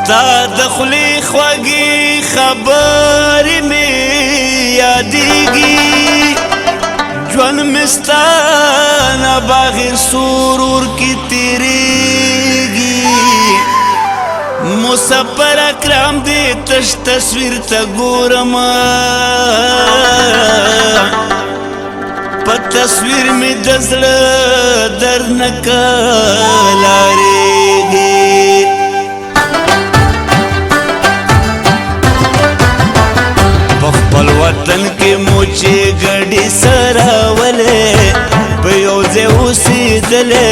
ستا د خولې خوږې خبرې مې یادېږي ژوند مې ستا نه بغیر سرور کې تېرېږي مسافر اکرم دې تش تصویر ته ګورم په تصویر مې د زړه درد نه کلاړېږي خپل وطن کې مو چې ګډې سراولې په یو ځای اوسېدلې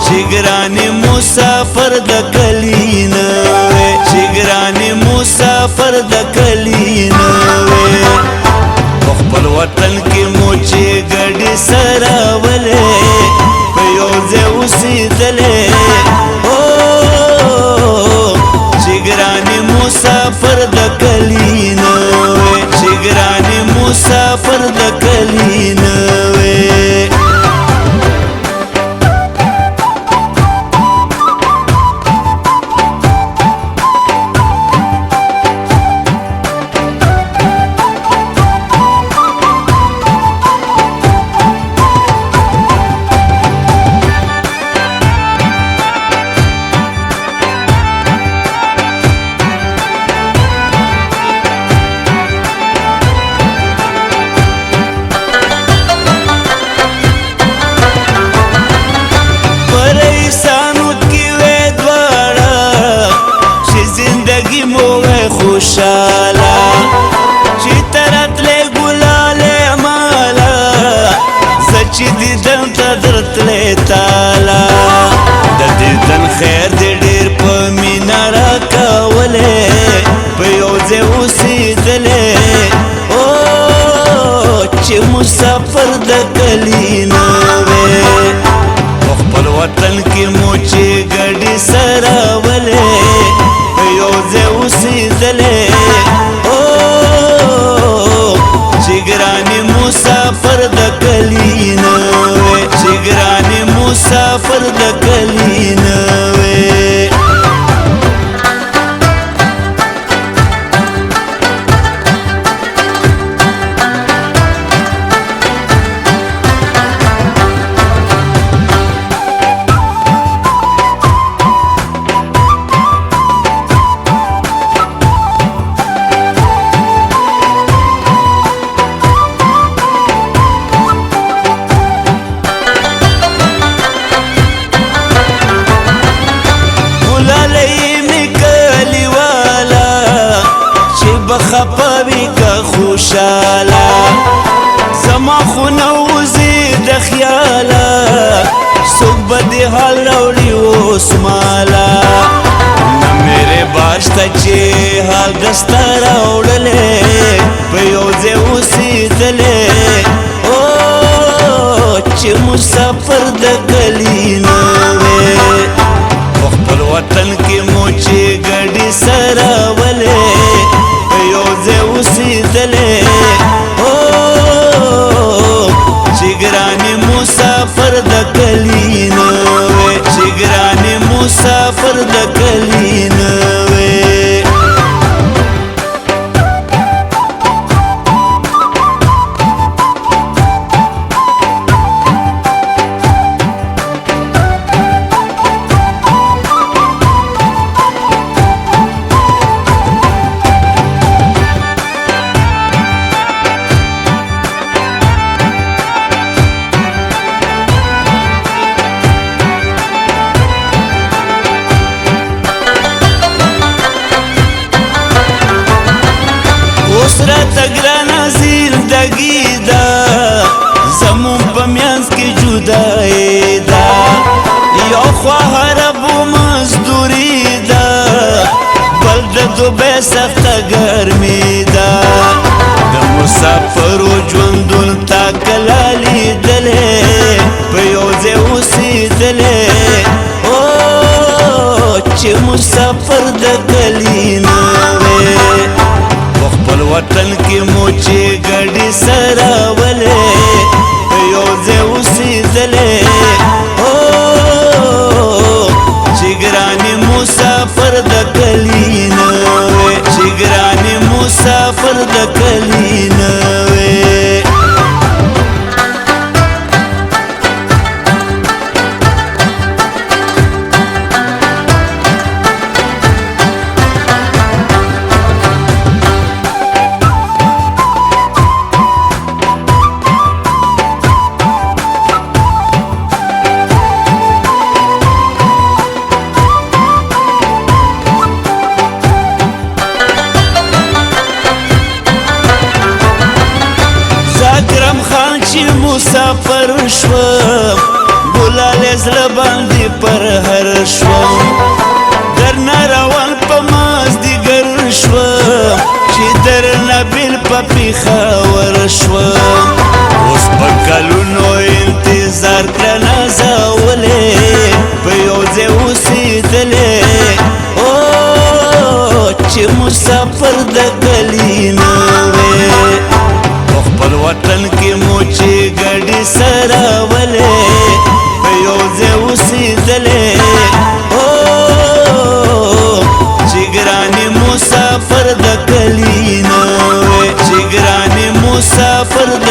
چې ګرانې مسافر د کلي نه وې چې ګرانې مسافر د کلي نه وې په خپل وطن کې مو چې ګډې سراولې په یو ځای اوسېدلې مسافر د کلی نه وې چې ګرانې مسافر د کلی نه وې خوشالا چې ترتلې ګلاله مالا سچې دیدن ته درتلې تالا د دیدن خیر دې ډېر په مینا راکولې په یو ځای اوسېدلې چې مسافر د کلي نه وې په خپل وطن کې مو چې ګډې سراولې یو ځای اوسېدلې چې ګرانې مسافر د کلي نه وې چې ګرانې مسافر د کلي نه وې خپوي که خوشاله زما خو نوځي د خیاله څوک به دې حال راوړي اوس ماله نه مېرې باشته چې حال دسته راوړلې په یو ځای اوسېدلې چې مسافر د کلي نه وې په خپل وطن کې مو چې ګډې سراولې یو ځای اوسېدلې چې ګرانې مسافر د کلي نه وې چې ګرانې مسافر د کلي نه وې تګرانه زندګي ده زمون په میانس کې جدایي ده یو خوا حرب و مزدوري ده بل د دوبۍ سخته ګرمي ده د مسافرو ژوندون تا کله لیدلې په یو ځای اوسېدلې چې مسافر د کلي نه وې خپل وطن کې مو چې ګډې مسافر شوم ګلالې زړه باندې پر هر شوم درنه روان په مازدیګر شوم چې درنه بېل په پېښور شوم اوس په کلونو انتظار کړه نازولې په یو ځای اوسېدلې چې مسافر د کلي نه وې په خپل وطن کې مو چې ګډې سراولې په یو ځای اوسېدلې چې ګرانې مسافر د کلي نه وې چې ګرانې مسافر د